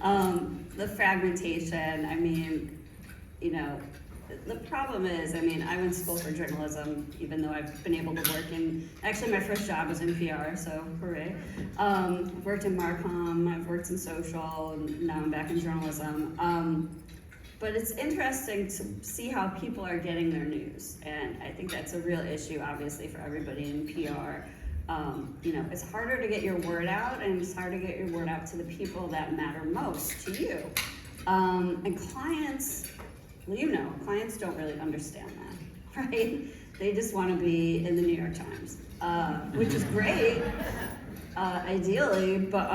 The fragmentation, I mean, you know, the problem is, I mean, I went to school for journalism, even though I've been able to work in, actually my first job was in PR, so hooray. I've worked in Marcom, I've worked in social, and now I'm back in journalism. But it's interesting to see how people are getting their news, and I think that's a real issue, obviously, for everybody in PR. You know, it's harder to get your word out, and it's hard to get your word out to the people that matter most to you. And clients, well, you know, clients don't really understand that, right? They just want to be in the New York Times, which is great, ideally, but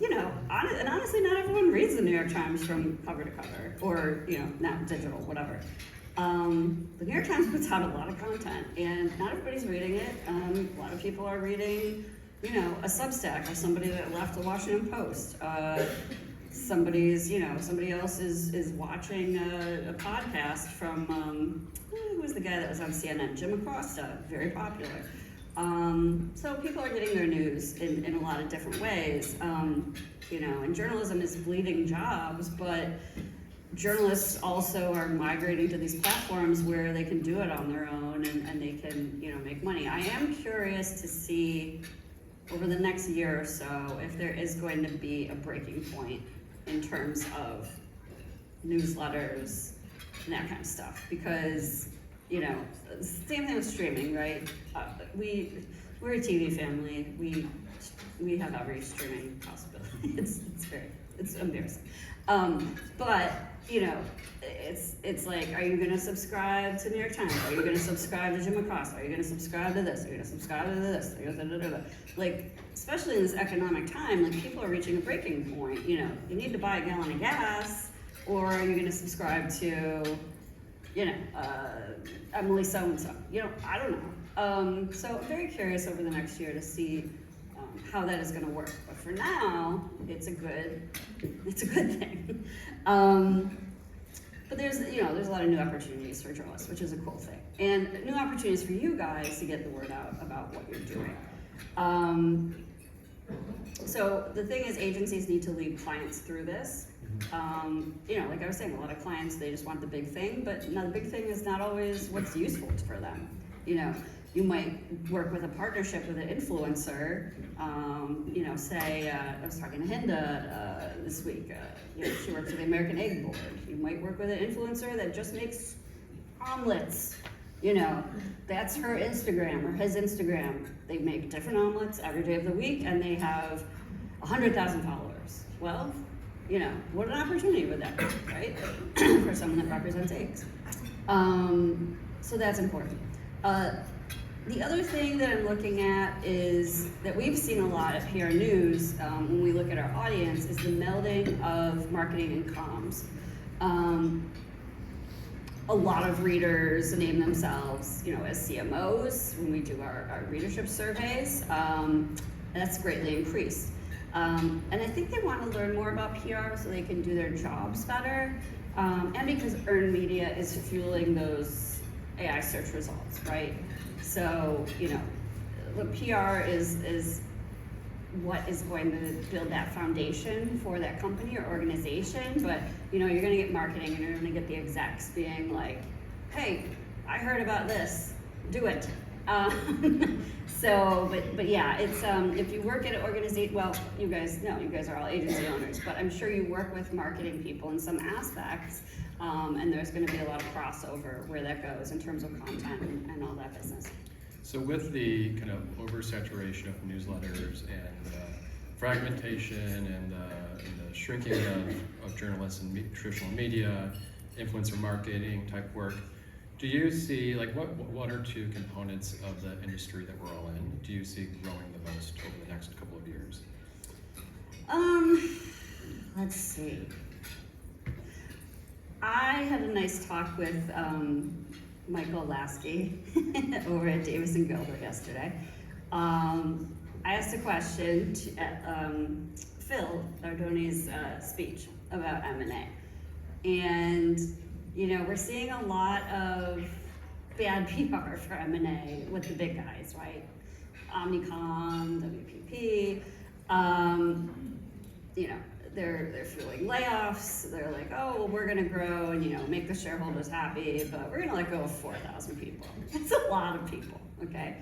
you know, and honestly, not everyone reads the New York Times from cover to cover, or you know, not digital, whatever. The New York Times puts out a lot of content, and not everybody's reading it. A lot of people are reading, you know, a Substack of somebody that left the Washington Post. Somebody else is watching a podcast from, who was the guy that was on CNN? Jim Acosta, very popular. So people are getting their news in a lot of different ways. You know, and journalism is bleeding jobs, but journalists also are migrating to these platforms where they can do it on their own and they can, you know, make money. I am curious to see over the next year or so if there is going to be a breaking point in terms of newsletters and that kind of stuff, because, you know, same thing with streaming, right? We're a TV family. We have every streaming possibility. It's embarrassing. But you know, it's like, are you going to subscribe to New York Times? Are you going to subscribe to Jim Acosta? Are you going to subscribe to this? Are you going to subscribe to this? Like, especially in this economic time, like people are reaching a breaking point. You know, you need to buy a gallon of gas, or are you going to subscribe to, you know, Emily so-and-so? You know, I don't know. So I'm very curious over the next year to see how that is going to work. But for now, it's a good thing. But there's a lot of new opportunities for journalists, which is a cool thing, and new opportunities for you guys to get the word out about what you're doing. So the thing is, agencies need to lead clients through this. You know, like I was saying, a lot of clients, they just want the big thing, but now the big thing is not always what's useful for them. You know, you might work with a partnership with an influencer. You know, say, I was talking to Hinda this week. You know, she works for the American Egg Board. You might work with an influencer that just makes omelets. You know, that's her Instagram or his Instagram. They make different omelets every day of the week, and they have 100,000 followers. Well, you know, what an opportunity would that be, right? For someone that represents eggs. So that's important. The other thing that I'm looking at is that we've seen a lot at PRNEWS when we look at our audience is the melding of marketing and comms. A lot of readers name themselves, you know, as CMOs when we do our readership surveys. That's greatly increased. And I think they want to learn more about PR so they can do their jobs better. And because earned media is fueling those AI search results, right? So, you know, what PR is what is going to build that foundation for that company or organization, but you know, you're gonna get marketing and you're gonna get the execs being like, hey, I heard about this, do it. But yeah, it's, if you work at an organization, well, you guys know, you guys are all agency owners, but I'm sure you work with marketing people in some aspects, and there's gonna be a lot of crossover where that goes in terms of content and all that business. So with the kind of oversaturation of newsletters and fragmentation and the shrinking of journalists and traditional media, influencer marketing type work, do you see, like, what are two components of the industry that we're all in do you see growing the most over the next couple of years? Let's see. I had a nice talk with Michael Lasky over at Davis & Gilbert yesterday. I asked a question at Phil Nardoni's speech about M&A. And, you know, we're seeing a lot of bad PR for M&A with the big guys, right? Omnicom, WPP, you know, they're fueling layoffs. They're like, oh, well, we're gonna grow and, make the shareholders happy, but we're gonna let go of 4,000 people. That's a lot of people, okay?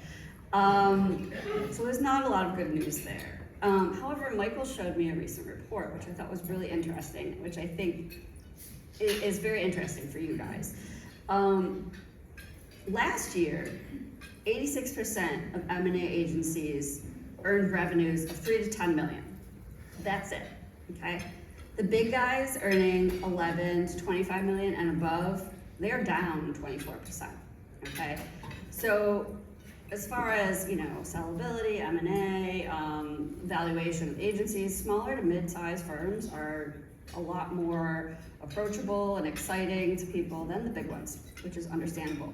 So there's not a lot of good news there. However, Michael showed me a recent report, which I thought was really interesting, which I think is very interesting for you guys. Last year, 86% of M&A agencies earned revenues of 3 to 10 million. That's it, okay? The big guys earning 11 to 25 million and above, they're down 24%, okay? So as far as, sellability, M&A, valuation of agencies, smaller to mid-sized firms are a lot more approachable and exciting to people than the big ones, which is understandable.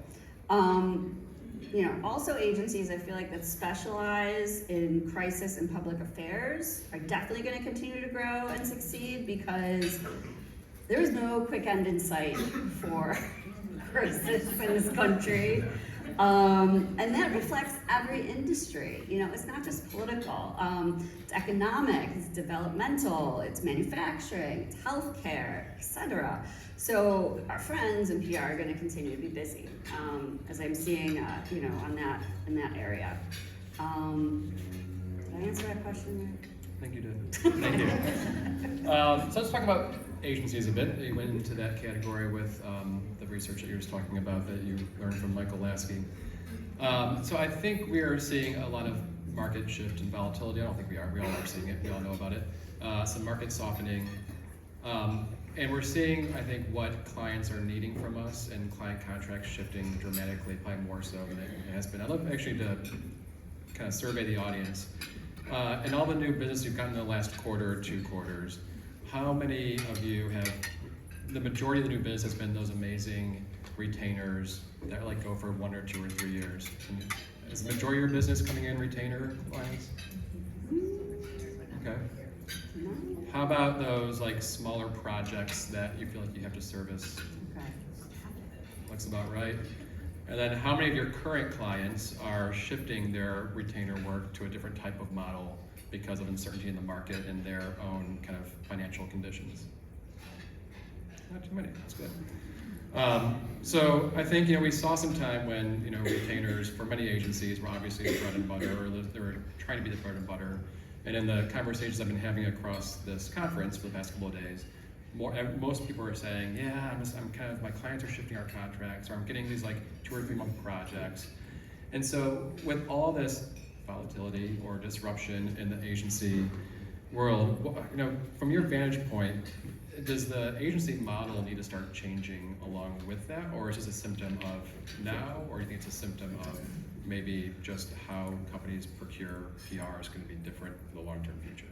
Also agencies I feel like that specialize in crisis and public affairs are definitely going to continue to grow and succeed because there is no quick end in sight for crisis in this country. And that reflects every industry. It's not just political. It's economic, it's developmental, it's manufacturing, it's healthcare, etc. So our friends in PR are going to continue to be busy, as I'm seeing, in that area. Did I answer that question right? I think you did. Thank you. So let's talk about agencies a bit. You went into that category with the research that you were just talking about that you learned from Michael Lasky. So I think we are seeing a lot of market shift and volatility. I don't think we are. We all are seeing it. We all know about it. Some market softening. And we're seeing, I think, what clients are needing from us and client contracts shifting dramatically, probably more so than it has been. I'd love actually to kind of survey the audience. And all the new business you've gotten in the last quarter or 2 quarters, how many of you have, the majority of the new business has been those amazing retainers that go for 1 or 2 or 3 years? And is the majority of your business coming in retainer clients? Okay. How about those smaller projects that you feel like you have to service? Okay. Looks about right. And then how many of your current clients are shifting their retainer work to a different type of model because of uncertainty in the market and their own kind of financial conditions? Not too many, that's good. So I think, we saw some time when, retainers for many agencies were obviously the bread and butter, or they were trying to be the bread and butter. And in the conversations I've been having across this conference for the past couple of days, most people are saying, yeah, my clients are shifting our contracts, or I'm getting these 2 or 3 month projects. And so with all this volatility or disruption in the agency world, from your vantage point, does the agency model need to start changing along with that, or is this a symptom of now, or do you think it's a symptom of maybe just how companies procure PR is going to be different for the long-term future?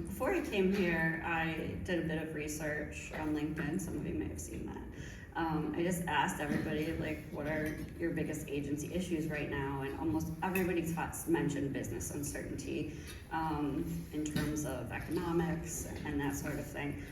Before I came here, I did a bit of research on LinkedIn. Some of you may have seen that. I just asked everybody, what are your biggest agency issues right now? And almost everybody mentioned business uncertainty in terms of economics and that sort of thing.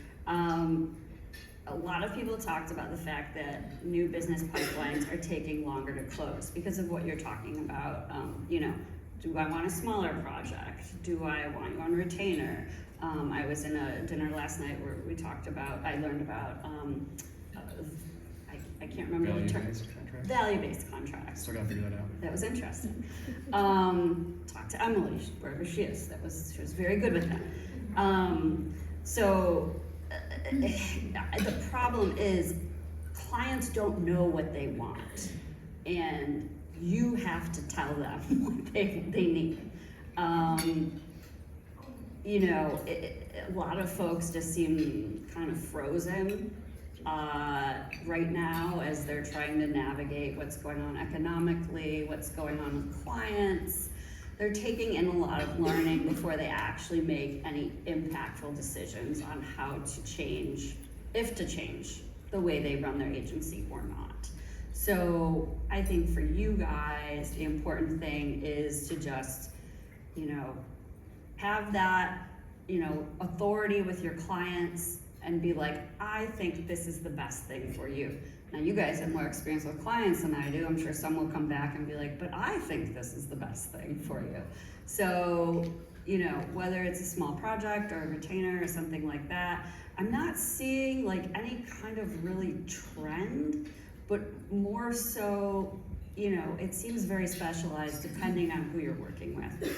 A lot of people talked about the fact that new business pipelines are taking longer to close because of what you're talking about. Do I want a smaller project? Do I want you on retainer? I was in a dinner last night where I learned about, I can't remember the term. Value-based contracts. Still gotta figure that out. That was interesting. Talked to Emily, wherever she is. She was very good with that. The problem is clients don't know what they want, and you have to tell them what they need. A lot of folks just seem kind of frozen right now as they're trying to navigate what's going on economically, what's going on with clients. They're taking in a lot of learning before they actually make any impactful decisions on how to change, if to change, the way they run their agency or not. So I think for you guys, the important thing is to just, have that, authority with your clients and be like, I think this is the best thing for you. Now you guys have more experience with clients than I do. I'm sure some will come back and be like, but I think this is the best thing for you. So whether it's a small project or a retainer or something like that, I'm not seeing like any kind of really trend, but more so, it seems very specialized depending on who you're working with.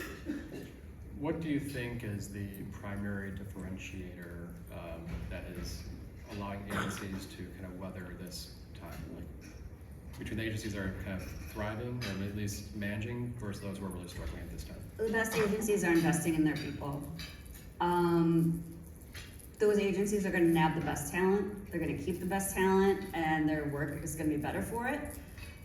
What do you think is the primary differentiator that is allowing agencies to kind of weather this time? Like, between the agencies that are kind of thriving or at least managing versus those who are really struggling at this time? The best agencies are investing in their people. Those agencies are going to nab the best talent, they're going to keep the best talent, and their work is going to be better for it.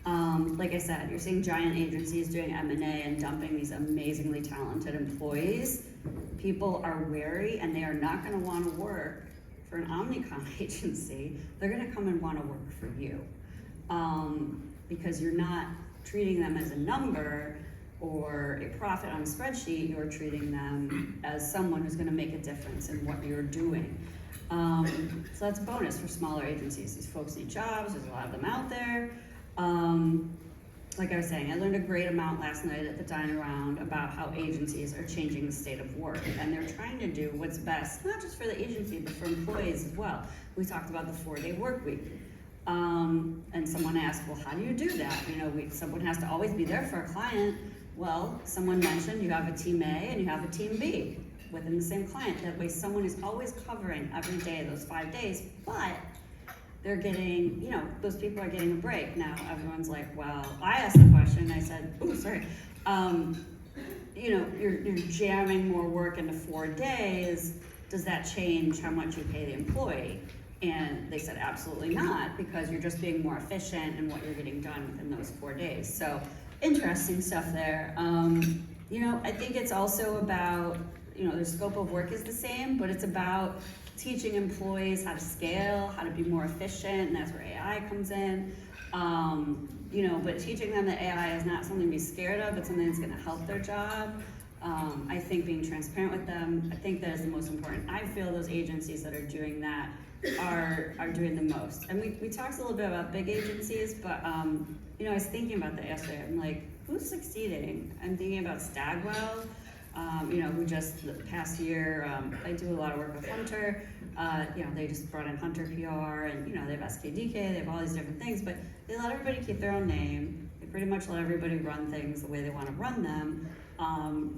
Like I said, you're seeing giant agencies doing M&A and dumping these amazingly talented employees. People are wary, and they are not going to want to work for an Omnicom agency. They're going to come and want to work for you, because you're not treating them as a number or a profit on a spreadsheet. You're treating them as someone who's going to make a difference in what you're doing. So that's a bonus for smaller agencies. These folks need jobs. There's a lot of them out there. Like I was saying, I learned a great amount last night at the dine around about how agencies are changing the state of work, and they're trying to do what's best, not just for the agency, but for employees as well. We talked about the 4-day work week. And someone asked, well, how do you do that? Someone has to always be there for a client. Well, someone mentioned you have a team A and you have a team B within the same client. That way someone is always covering every day of those 5 days, but they're getting, those people are getting a break. Now everyone's like, well, I asked the question, I said, oh, sorry. You're jamming more work into 4 days. Does that change how much you pay the employee? And they said, absolutely not, because you're just being more efficient in what you're getting done within those 4 days. So interesting stuff there. I think it's also about, their scope of work is the same, but it's about teaching employees how to scale, how to be more efficient, and that's where AI comes in. But teaching them that AI is not something to be scared of, it's something that's gonna help their job. I think being transparent with them, I think that is the most important. I feel those agencies that are doing that are doing the most. And we talked a little bit about big agencies, but I was thinking about that yesterday. I'm like, who's succeeding? I'm thinking about Stagwell, who just the past year, I do a lot of work with Hunter. They just brought in Hunter PR, and they have SKDK, they have all these different things, but they let everybody keep their own name. They pretty much let everybody run things the way they want to run them,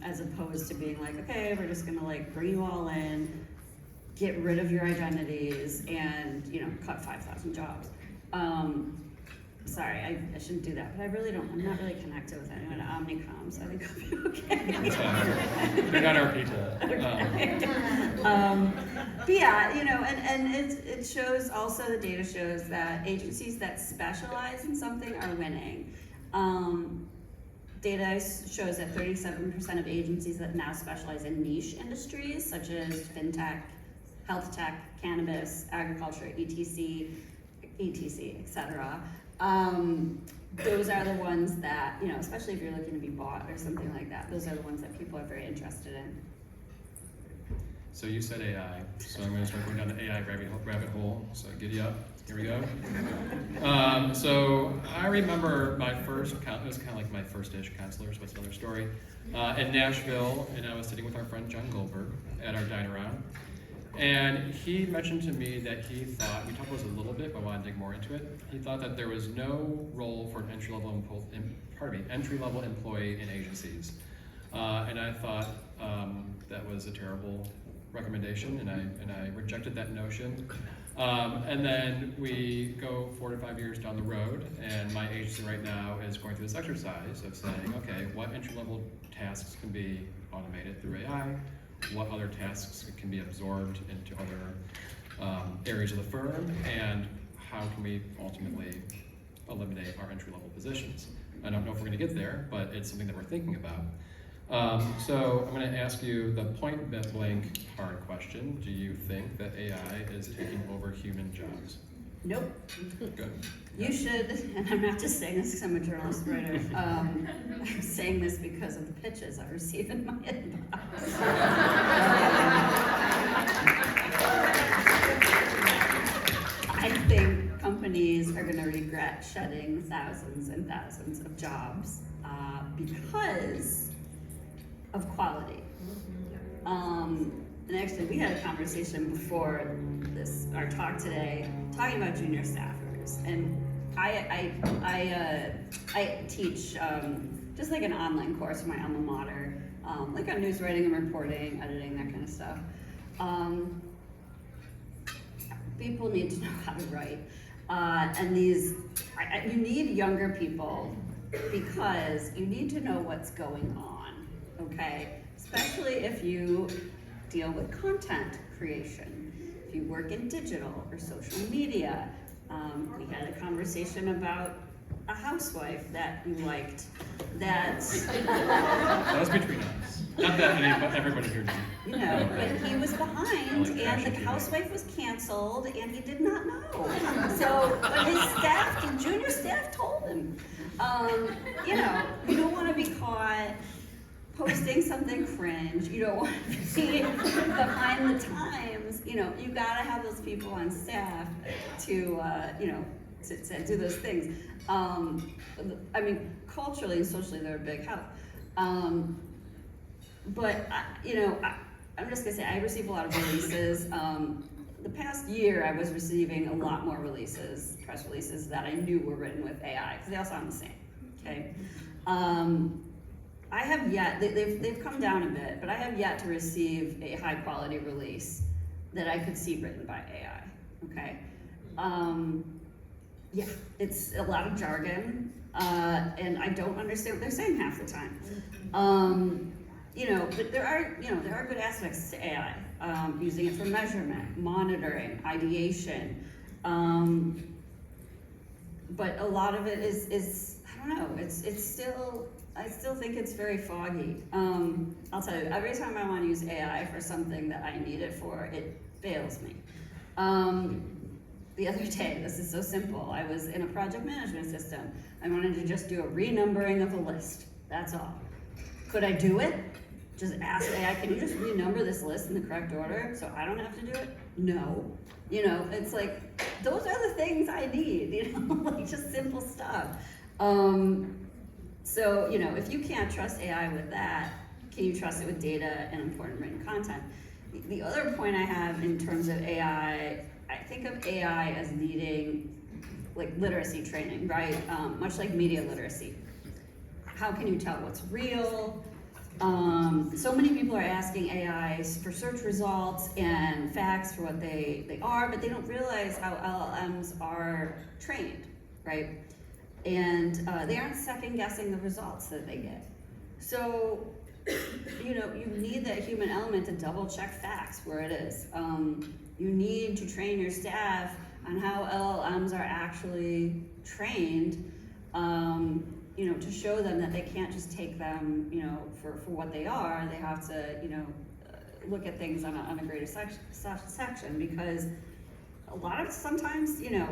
as opposed to being like, okay, we're just gonna like bring you all in, get rid of your identities, and cut 5,000 jobs. Sorry, I shouldn't do that, but I'm not really connected with anyone at Omnicom, so I think I'll be okay. They're not our people. Okay. But yeah, and it shows also, the data shows that agencies that specialize in something are winning. Data shows that 37% of agencies that now specialize in niche industries, such as fintech, health tech, cannabis, agriculture, etc., etc. Those are the ones that, especially if you're looking to be bought or something like that, those are the ones that people are very interested in. So you said AI, so I'm going to start going down the AI rabbit hole, so giddy up, here we go. So I remember my first, it was kind of like my first-ish counselor, so it's another story, in Nashville, and I was sitting with our friend John Goldberg at our dine around. And he mentioned to me that he thought, we talked about this a little bit, but I want to dig more into it. He thought that there was no role for an entry-level employee in agencies. And I thought that was a terrible recommendation, and I rejected that notion. And then we go 4 to 5 years down the road, and my agency right now is going through this exercise of saying, okay, what entry-level tasks can be automated through AI? What other tasks can be absorbed into other areas of the firm, and how can we ultimately eliminate our entry-level positions? I don't know if we're going to get there, but it's something that we're thinking about. So I'm going to ask you the point-blank hard question. Do you think that AI is taking over human jobs? Nope. Good. You should, and I'm not just saying this because I'm a journalist writer, I'm saying this because of the pitches I receive in my inbox. I think companies are going to regret shedding thousands and thousands of jobs because of quality. And actually, we had a conversation before our talk today, talking about junior staffers. And I teach just like an online course for my alma mater, like on news writing and reporting, editing, that kind of stuff. People need to know how to write. And you need younger people because you need to know what's going on, okay? Especially if you deal with content creation, if you work in digital or social media. We had a conversation about a housewife that you liked, that was between us. Not that everybody here did. you know, but he was behind, and the housewife was canceled, and he did not know. So, but his staff, the junior staff, told him. You know, you don't want to be caught posting something cringe. You don't want to be behind the times. You know, you gotta have those people on staff to, you know, to do those things. I mean, culturally and socially, they're a big help. But, you know, I'm just gonna say, I receive a lot of releases. The past year, I was receiving a lot more releases, press releases that I knew were written with AI, because they all sound the same, okay? I have yet, they've come down a bit, but I have yet to receive a high quality release that I could see written by AI, okay? Yeah, it's a lot of jargon, and I don't understand what they're saying half the time. You know, but there are good aspects to AI, using it for measurement, monitoring, ideation, but a lot of it is I don't know, I still think it's very foggy. I'll tell you, every time I want to use AI for something that I need it for, it fails me. The other day, this is so simple, I was in a project management system. I wanted to just do a renumbering of a list, that's all. Could I do it? Just ask AI, can you just renumber this list in the correct order so I don't have to do it? No. You know, it's like, those are the things I need, you know, like just simple stuff. So, you know, if you can't trust AI with that, can you trust it with data and important written content? The other point I have in terms of AI, I think of AI as needing like literacy training, right? Much like media literacy. How can you tell what's real? So many people are asking AI for search results and facts for what they are, but they don't realize how LLMs are trained, right? And they aren't second guessing the results that they get. So, you know, you need that human element to double check facts where it is. You need to train your staff on how LLMs are actually trained, you know, to show them that they can't just take them, you know, for what they are. They have to, you know, look at things on a greater section, because a lot of sometimes, you know,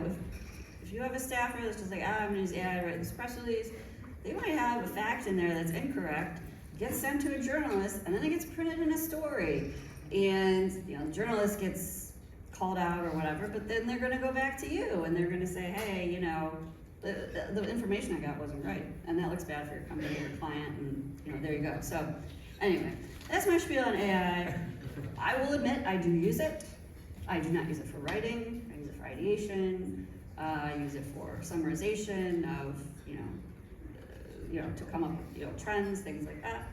if you have a staffer that's just like, I'm gonna use AI to write this press release, they might have a fact in there that's incorrect, gets sent to a journalist, and then it gets printed in a story. And, you know, the journalist gets called out or whatever, but then they're gonna go back to you and they're gonna say, hey, you know, the information I got wasn't right, and that looks bad for your company or client, and you know, there you go. So anyway, that's my spiel on AI. I will admit I do use it. I do not use it for writing. I use it for ideation. I use it for summarization of, you know, to come up with, you know, trends, things like that.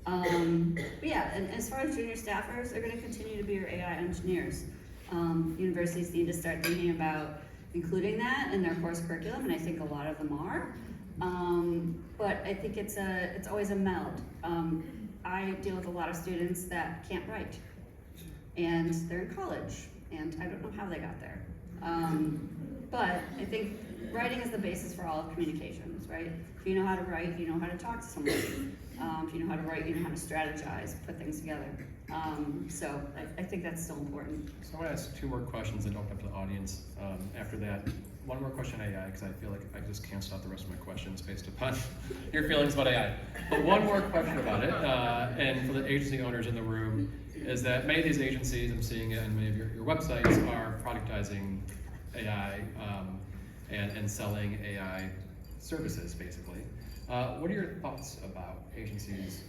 But yeah, and as far as junior staffers, they're going to continue to be your AI engineers. Universities need to start thinking about including that in their course curriculum, and I think a lot of them are. But I think it's always a meld. I deal with a lot of students that can't write, and they're in college, and I don't know how they got there. But I think writing is the basis for all of communications, right? If you know how to write, you know how to talk to somebody. If you know how to write, you know how to strategize, put things together. So I think that's still important. So I want to ask two more questions and open up to the audience. After that, one more question on AI, because I feel like I just canceled out the rest of my questions based upon your feelings about AI. But one more question about it, and for the agency owners in the room, is that many of these agencies, I'm seeing it on many of your websites, are productizing AI and selling AI services, basically. What are your thoughts about agencies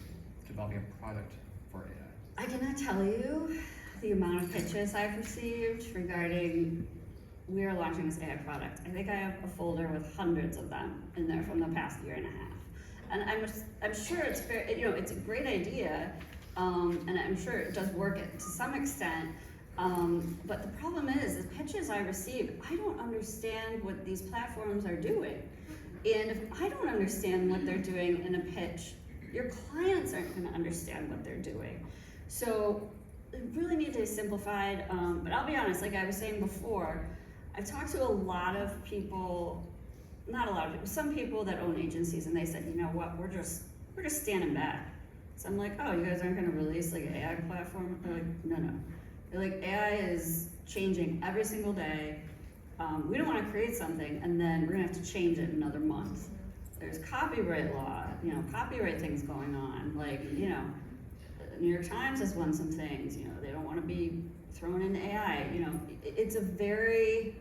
developing a product for AI? I cannot tell you the amount of pitches I've received regarding we are launching this AI product. I think I have a folder with hundreds of them in there from the past year and a half. And I'm sure it's very, it's a great idea, and I'm sure it does work to some extent. But the problem is, the pitches I receive, I don't understand what these platforms are doing. And if I don't understand what they're doing in a pitch, your clients aren't going to understand what they're doing. So it really needs to be simplified. But I'll be honest, like I was saying before, I've talked to a lot of people, not a lot of people, some people that own agencies, and they said, you know what, we're just standing back. So I'm like, oh, you guys aren't going to release like an AI platform? They're like, no. They're like, AI is changing every single day. We don't want to create something and then we're going to have to change it in another month. There's copyright law, copyright things going on. Like, the New York Times has won some things. They don't want to be thrown into AI. It's a very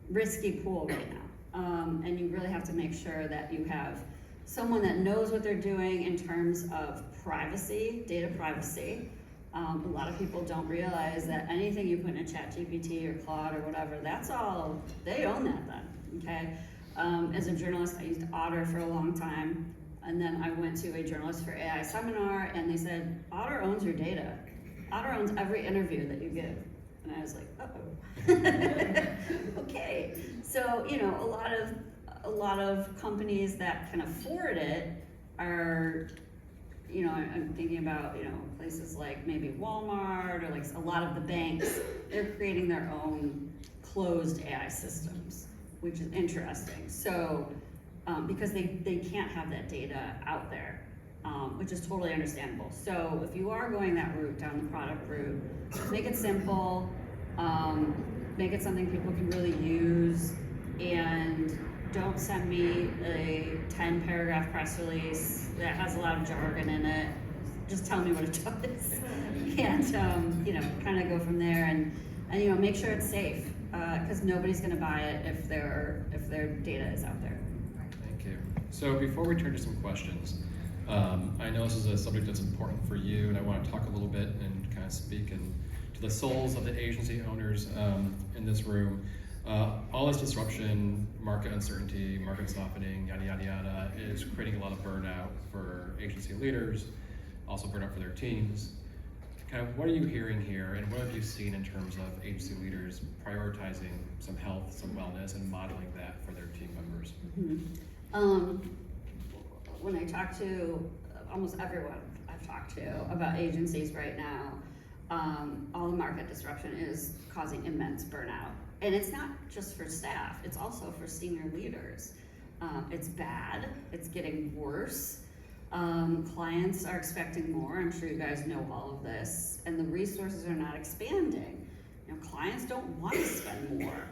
risky pool right now, and you really have to make sure that you have someone that knows what they're doing in terms of privacy, data privacy. A lot of people don't realize that anything you put in a ChatGPT or Claude or whatever, that's all, they own that then, okay? As a journalist, I used Otter for a long time, and then I went to a Journalist for AI seminar, and they said, Otter owns your data. Otter owns every interview that you give. And I was like, uh-oh. Okay. So, a lot of companies that can afford it are, I'm thinking about, places like maybe Walmart or like a lot of the banks, they're creating their own closed AI systems, which is interesting. So, because they can't have that data out there, which is totally understandable. So if you are going that route, down the product route, make it simple, make it something people can really use, and don't send me a 10-paragraph press release that has a lot of jargon in it. Just tell me what it does, and kind of go from there, and make sure it's safe, because nobody's going to buy it if their data is out there. Thank you. So before we turn to some questions, I know this is a subject that's important for you, and I want to talk a little bit and kind of speak to the souls of the agency owners in this room. All this disruption, market uncertainty, market softening, yada, yada, yada, is creating a lot of burnout for agency leaders, also burnout for their teams. Kind of what are you hearing here, and what have you seen in terms of agency leaders prioritizing some health, some wellness, and modeling that for their team members? Mm-hmm. When I talk to almost everyone I've talked to about agencies right now, all the market disruption is causing immense burnout. And it's not just for staff, it's also for senior leaders. It's bad, it's getting worse. Clients are expecting more, I'm sure you guys know all of this, and the resources are not expanding. Clients don't want to spend more,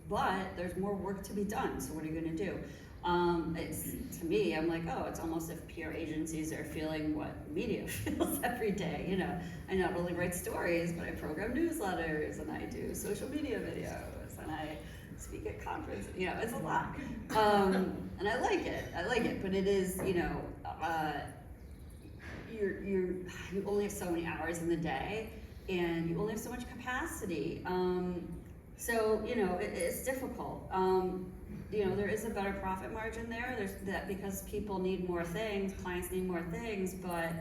but there's more work to be done, so what are you gonna do? To me, I'm like, it's almost if PR agencies are feeling what media feels every day. I not only write stories, but I program newsletters, and I do social media videos, and I speak at conferences. It's a lot, and I like it. But it is, you only have so many hours in the day, and you only have so much capacity. So it's difficult. There is a better profit margin there. There's that because people need more things, clients need more things, but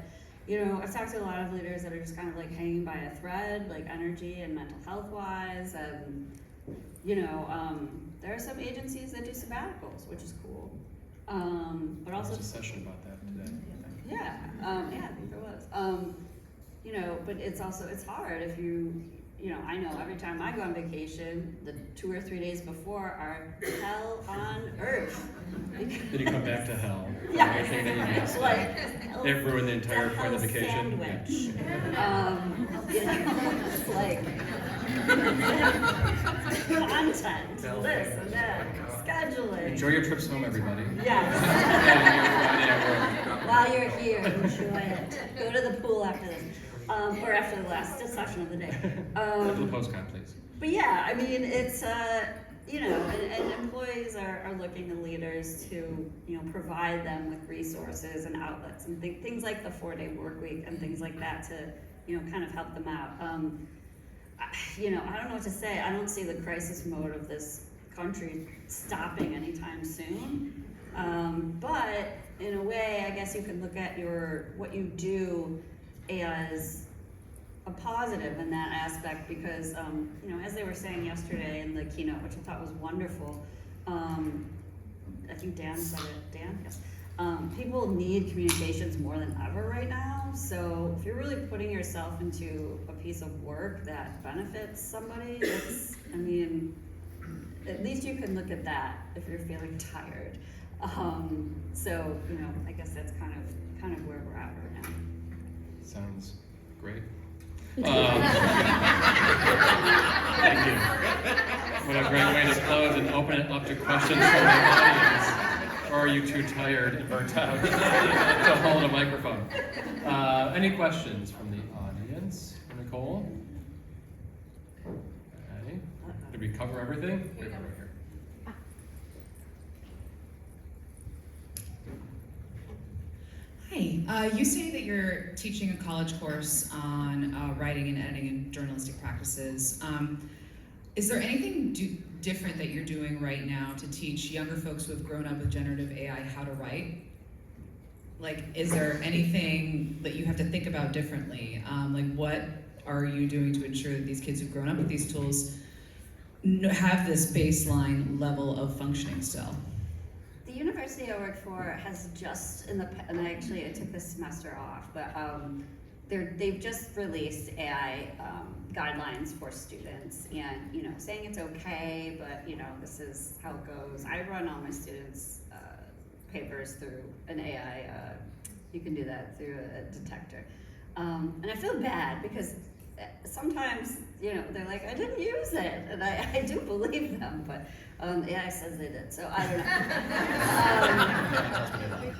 I've talked to a lot of leaders that are just kind of like hanging by a thread, like energy and mental health wise, and there are some agencies that do sabbaticals, which is cool. But also There's a session about that today. yeah, I think there was. But it's hard if you. I know every time I go on vacation, the 2 or 3 days before are hell on earth. Then you come back to hell. Yeah. Everything that you missed. It ruined the entire point of the vacation. Sandwich. It's like content, this and that, scheduling. Enjoy your trips home, everybody. Yes. And While you're here, enjoy it. Go to the pool after this. Or after the last session of the day. the postcard, please. But yeah, I mean, it's and employees are looking to leaders to, provide them with resources and outlets and things like the 4-day work week and things like that to, kind of help them out. I don't know what to say. I don't see the crisis mode of this country stopping anytime soon. But in a way, I guess you can look at what you do as a positive in that aspect because, as they were saying yesterday in the keynote, which I thought was wonderful, I think Dan said it, Dan? Yes. People need communications more than ever right now, so if you're really putting yourself into a piece of work that benefits somebody, at least you can look at that if you're feeling tired. So, I guess that's kind of where we're at right now. Sounds great. Thank you. What a great way to close and open it up to questions from the audience. Or are you too tired and burnt out to hold a microphone? Any questions from the audience? Nicole? Okay. Did we cover everything? Hi, you say that you're teaching a college course on writing and editing and journalistic practices. Is there anything different that you're doing right now to teach younger folks who have grown up with generative AI how to write? Like, is there anything that you have to think about differently? What are you doing to ensure that these kids who've grown up with these tools have this baseline level of functioning still? The university I work for has just and I took this semester off, but they've just released AI guidelines for students, and saying it's okay, but this is how it goes. I run all my students' papers through an AI. You can do that through a detector, and I feel bad because sometimes they're like, I didn't use it, and I do believe them, but AI says they did, so I don't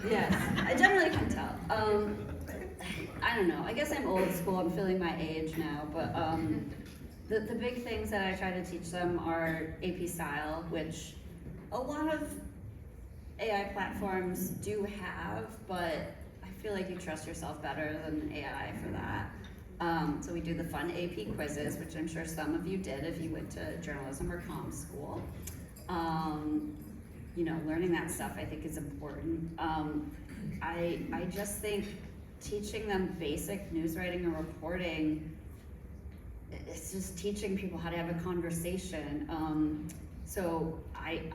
know. Yes, I generally can tell. I don't know. I guess I'm old school. I'm feeling my age now, but the big things that I try to teach them are AP style, which a lot of AI platforms do have, but I feel like you trust yourself better than AI for that. So we do the fun AP quizzes, which I'm sure some of you did if you went to journalism or comm school. Learning that stuff I think is important. I just think teaching them basic news writing and reporting, it's just teaching people how to have a conversation. So I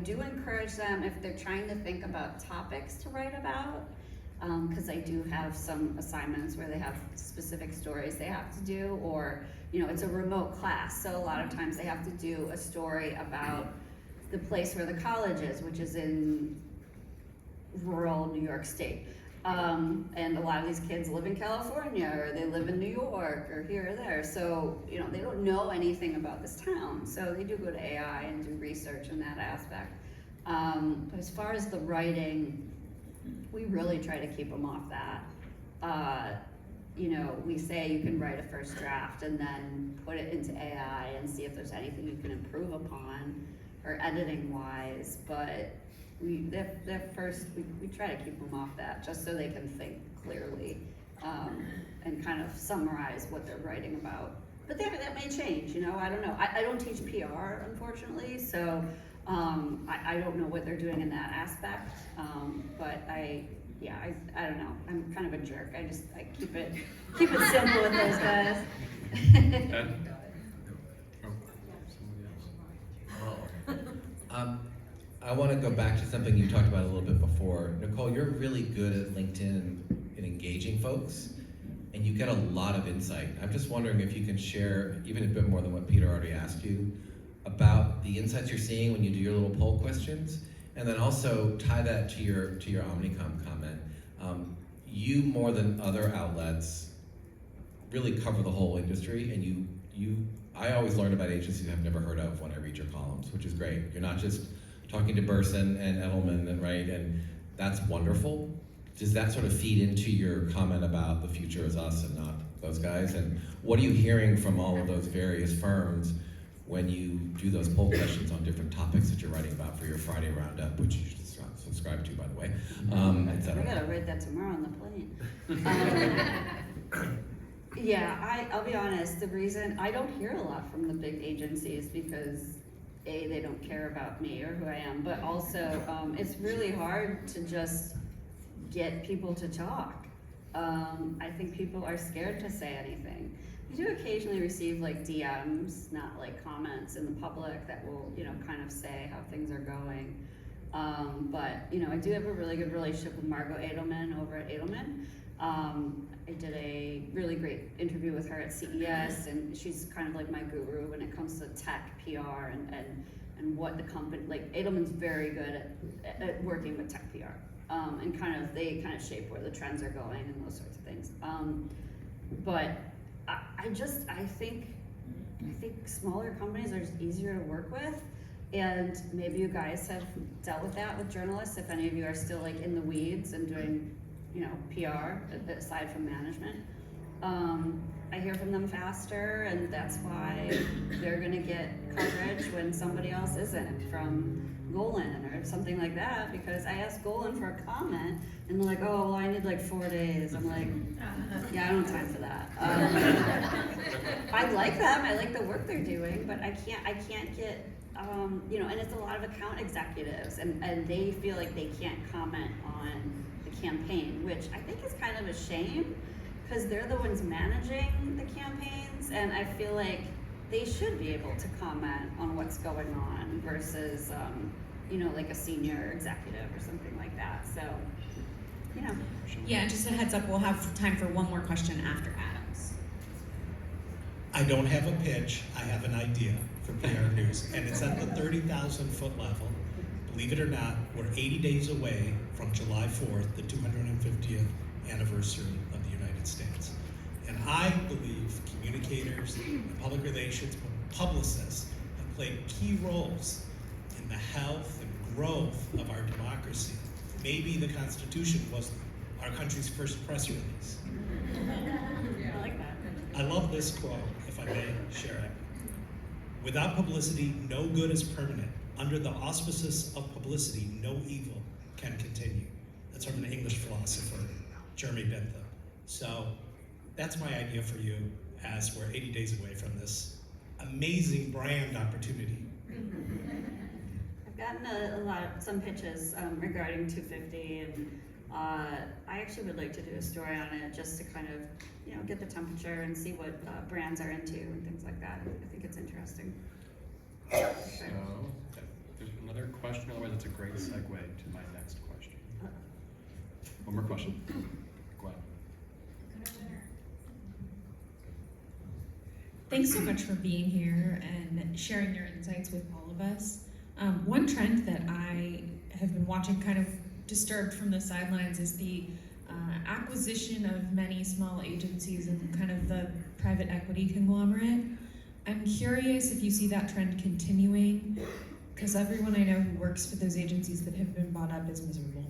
do encourage them if they're trying to think about topics to write about, because I do have some assignments where they have specific stories they have to do, or it's a remote class, so a lot of times they have to do a story about the place where the college is, which is in rural New York State. And a lot of these kids live in California, or they live in New York, or here or there. So, they don't know anything about this town. So they do go to AI and do research in that aspect. But as far as the writing, we really try to keep them off that. We say you can write a first draft and then put it into AI and see if there's anything you can improve upon, or editing wise, but we try to keep them off that just so they can think clearly and kind of summarize what they're writing about. But that may change, I don't know. I don't teach PR, unfortunately, so I don't know what they're doing in that aspect. But I don't know. I'm kind of a jerk. I keep it simple with those guys. I want to go back to something you talked about a little bit before. Nicole, you're really good at LinkedIn and engaging folks, and you get a lot of insight. I'm just wondering if you can share even a bit more than what Peter already asked you about the insights you're seeing when you do your little poll questions, and then also tie that to your Omnicom comment. You, more than other outlets, really cover the whole industry, and I always learn about agencies I've never heard of when I read your columns, which is great. You're not just talking to Burson and Edelman, and that's wonderful. Does that sort of feed into your comment about the future is us and not those guys? And what are you hearing from all of those various firms when you do those poll questions on different topics that you're writing about for your Friday roundup, which you should subscribe to, by the way, I etc. gotta write that tomorrow on the plane. Yeah, I'll be honest, the reason I don't hear a lot from the big agencies because A, they don't care about me or who I am, but also it's really hard to just get people to talk. I think people are scared to say anything. We do occasionally receive like DMs, not like comments in the public that will, kind of say how things are going. But, I do have a really good relationship with Margot Edelman over at Edelman. I did a really great interview with her at CES, and she's kind of like my guru when it comes to tech, PR, and what the company, like Edelman's very good at working with tech PR. And they kind of shape where the trends are going and those sorts of things. But I think smaller companies are just easier to work with, and maybe you guys have dealt with that with journalists. If any of you are still like in the weeds and doing, PR aside from management, I hear from them faster, and that's why they're gonna get coverage when somebody else isn't, from Golan or something like that, because I asked Golan for a comment and they're like, oh, well, I need like 4 days. I'm like, yeah, I don't have time for that. I like them, I like the work they're doing, but I can't get, and it's a lot of account executives, and they feel like they can't comment on the campaign, which I think is kind of a shame, because they're the ones managing the campaigns, and I feel like they should be able to comment on what's going on versus, like a senior executive or something like that. So, Yeah, just a heads up, we'll have time for one more question after Adams. I don't have a pitch, I have an idea for PR News, and it's at the 30,000 foot level. Believe it or not, we're 80 days away from July 4th, the 250th anniversary of the United States. And I believe communicators, public relations, publicists have played key roles in the health and growth of our democracy. Maybe the Constitution was our country's first press release. I like that. I love this quote, if I may share it. Without publicity, no good is permanent. Under the auspices of publicity, no evil can continue. That's from an English philosopher, Jeremy Bentham. So that's my idea for you as we're 80 days away from this amazing brand opportunity. I've gotten some pitches regarding 250, and I actually would like to do a story on it just to kind of, get the temperature and see what brands are into and things like that. I think it's interesting. So, there's another question, otherwise it's a great segue to my next question. One more question. Go ahead. Thanks so much for being here and sharing your insights with all of us. One trend that I have been watching kind of disturbed from the sidelines is the acquisition of many small agencies and kind of the private equity conglomerate. I'm curious if you see that trend continuing, because everyone I know who works for those agencies that have been bought up is miserable.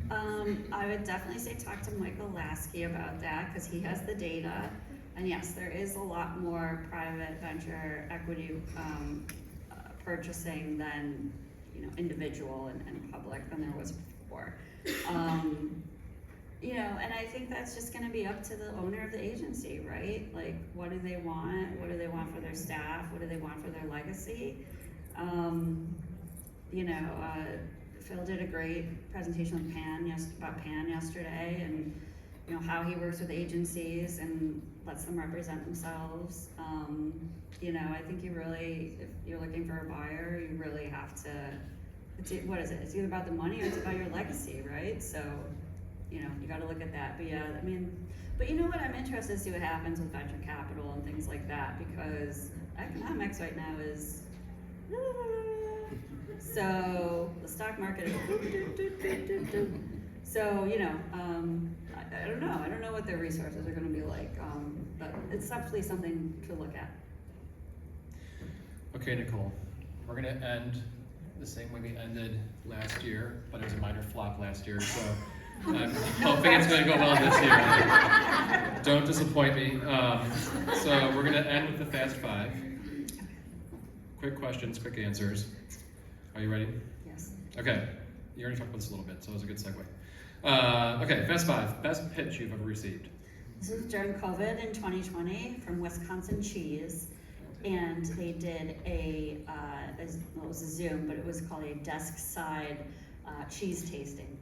I would definitely say talk to Michael Lasky about that, because he has the data. And yes, there is a lot more private venture equity purchasing than individual and public than there was before. And I think that's just going to be up to the owner of the agency, right? Like, what do they want? What do they want for their staff? What do they want for their legacy? Phil did a great presentation with about PAN yesterday, and how he works with agencies and lets them represent themselves. I think if you're looking for a buyer, you really have to, what is it? It's either about the money or it's about your legacy, right? So, you gotta look at that. But yeah, but you know what? I'm interested to see what happens with venture capital and things like that, because economics right now is, so the stock market is, so, I don't know. I don't know what their resources are gonna be like, but it's definitely something to look at. Okay, Nicole, we're gonna end the same way we ended last year, but it was a minor flop last year, so I'm hoping it's gonna go well this year. Don't disappoint me. So we're gonna end with the Fast Five. quick questions, quick answers. Are you ready? Yes. Okay, you already talked about this a little bit, so it was a good segue. Okay, best 5, best pitch you've ever received. This was during COVID in 2020 from Wisconsin Cheese, and they did it was a Zoom, but it was called a desk side cheese tasting.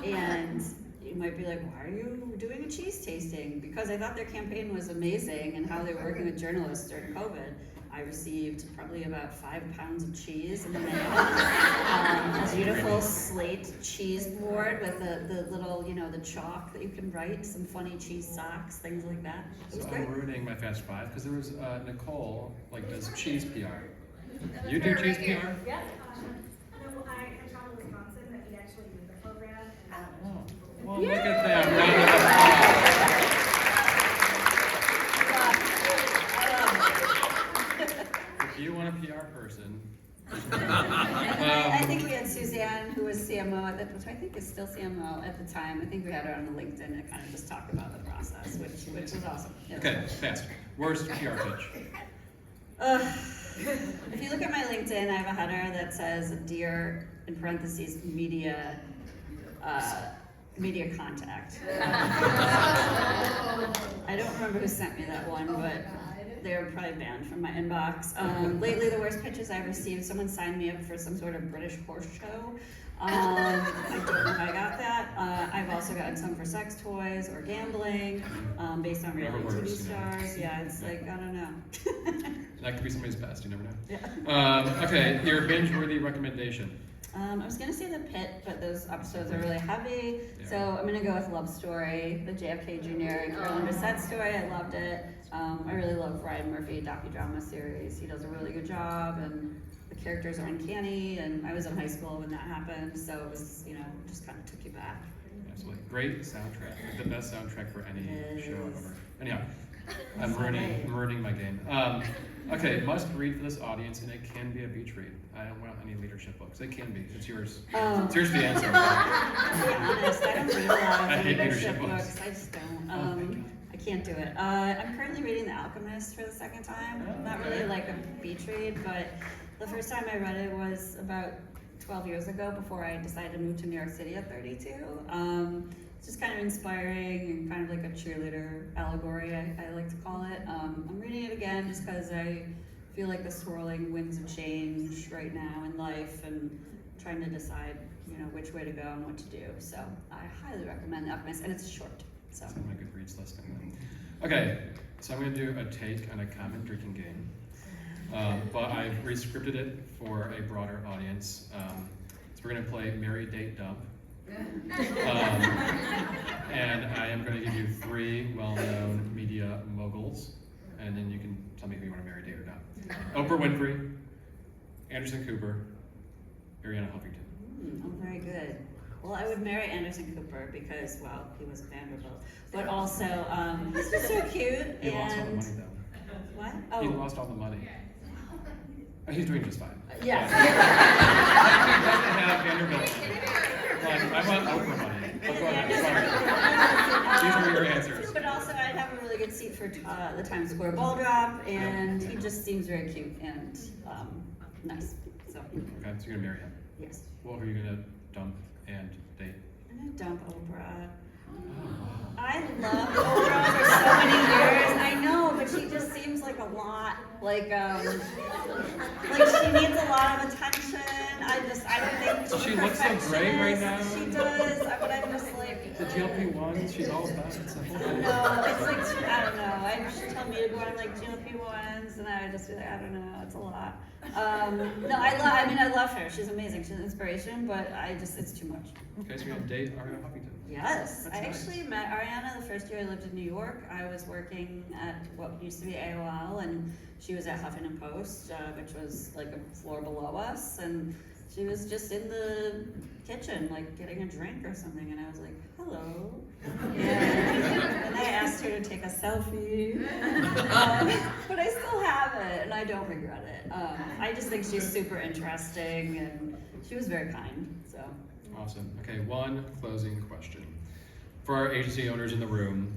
And you might be like, why are you doing a cheese tasting? Because I thought their campaign was amazing and how they were working with journalists during COVID. I received probably about 5 pounds of cheese, and then they had a beautiful slate cheese board with the little, the chalk that you can write, some funny cheese socks, things like that. It was So great. I'm ruining my Fast 5 because there was Nicole, does cheese PR. You do cheese PR? Yeah. No, I traveled to Wisconsin, but he actually did the program. Oh, well, look at that. Round of applause. If you want a PR person, I think we had Suzanne, who was CMO at which I think is still CMO at the time. I think we had her on the LinkedIn to kind of just talk about the process, which was awesome. Yeah. okay, fast. Worst PR pitch. If you look at my LinkedIn, I have a header that says "Dear" in parentheses media contact. I don't remember who sent me that one, but they're probably banned from my inbox. Lately, the worst pitches I've received, someone signed me up for some sort of British horse show. I don't know how I got that. I've also gotten some for sex toys or gambling, based on reality Never TV works, stars. Yeah, it's like, I don't know. That could be somebody's best, you never know. Yeah. Okay, your binge-worthy recommendation. I was gonna say The Pit, but those episodes are really heavy, Yeah. so I'm gonna go with Love Story, the JFK Jr. and Carolyn Bissett story. I loved it. I really love Ryan Murphy docudrama series. He does a really good job, and the characters are uncanny. And I was in high school when that happened, so it was, just kind of took you back. Absolutely. Great soundtrack. The best soundtrack for any It show is. ever. Anyhow, I'm That's right. ruining my game. Okay, must read for this audience, and it can be a beach read. I don't want any leadership books. It can be. It's yours. Oh. It's yours to answer. To be honest, I don't read a lot I of hate leadership leadership books. books. I just don't. Oh my God. I can't do it. I'm currently reading The Alchemist for the second time. Oh, Not okay. really like a beach read, but the first time I read it was about 12 years ago, before I decided to move to New York City at 32. It's just kind of inspiring and kind of like a cheerleader allegory, I like to call it. I'm reading it again just because I feel like the swirling winds of change right now in life, and trying to decide, which way to go and what to do. So I highly recommend The Alchemist, and it's short. So. It's on my Goodreads listing then. Okay, so I'm going to do a take on a common drinking game, but I've re-scripted it for a broader audience. So we're going to play Marry, Date, Dump. And I am going to give you 3 well-known media moguls, and then you can tell me who you want to marry, date, or not. Oprah Winfrey, Anderson Cooper, Ariana Huffington. Oh, very good. Well, I would marry Anderson Cooper because, well, he was a Vanderbilt, but also he's just so cute. He lost all the And money, though. what? He Oh, lost all the money. Oh, he's doing just fine. yes. He doesn't have Vanderbilt money. I want Oprah money. But go ahead, sorry. These are your answers. But also, I'd have a really good seat for the Times Square ball drop, and he just seems very cute and nice. So, Okay, so you're gonna marry him. yes. What are you gonna dump and date? I'm gonna dump Oprah. I loved Oprah for so many years. I know, but she just seems like a lot. Like she needs a lot of attention. I don't think She looks so great right now. She does, but I'm just like. The GLP-1s, she's all about it. It's a whole thing. No, it's like, I don't know. She tell me to go on like GLP-1s, and I would just be like, I don't know, it's a lot. No, I love her. She's amazing. She's an inspiration, but it's too much. Okay, so you're gonna date Ariana Huffington. Yes, That's I nice. actually met Ariana the first year I lived in New York. I was working at what used to be AOL, and she was at Huffington Post, which was like a floor below us, and she was just in the kitchen, like getting a drink or something, and I was like, hello. And I asked her to take a selfie, but I still have it, and I don't regret it. I just think she's super interesting, and she was very kind, so. Awesome. Okay, one closing question. For our agency owners in the room,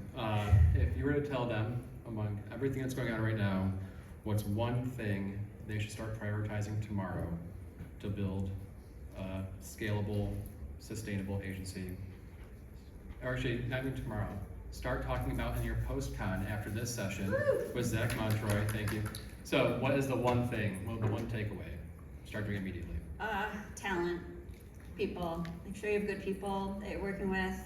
if you were to tell them, among everything that's going on right now, what's one thing they should start prioritizing tomorrow to build a scalable, sustainable agency. Or actually, not even tomorrow. Start talking about in your post-con after this session with Zach Montroy, thank you. So what is the one thing, the one takeaway? Start doing it immediately. Talent, people. Make sure you have good people that you're working with,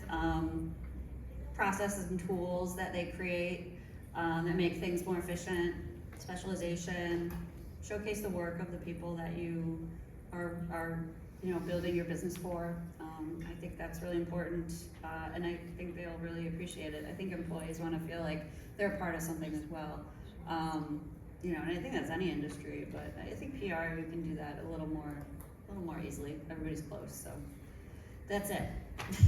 processes and tools that they create that make things more efficient, specialization, showcase the work of the people that you are building your business for. I think that's really important, and I think they'll really appreciate it. I think employees want to feel like they're a part of something as well. And I think that's any industry, but I think PR, we can do that a little more easily. Everybody's close, so that's it.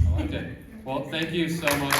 I liked it. Well, thank you so much.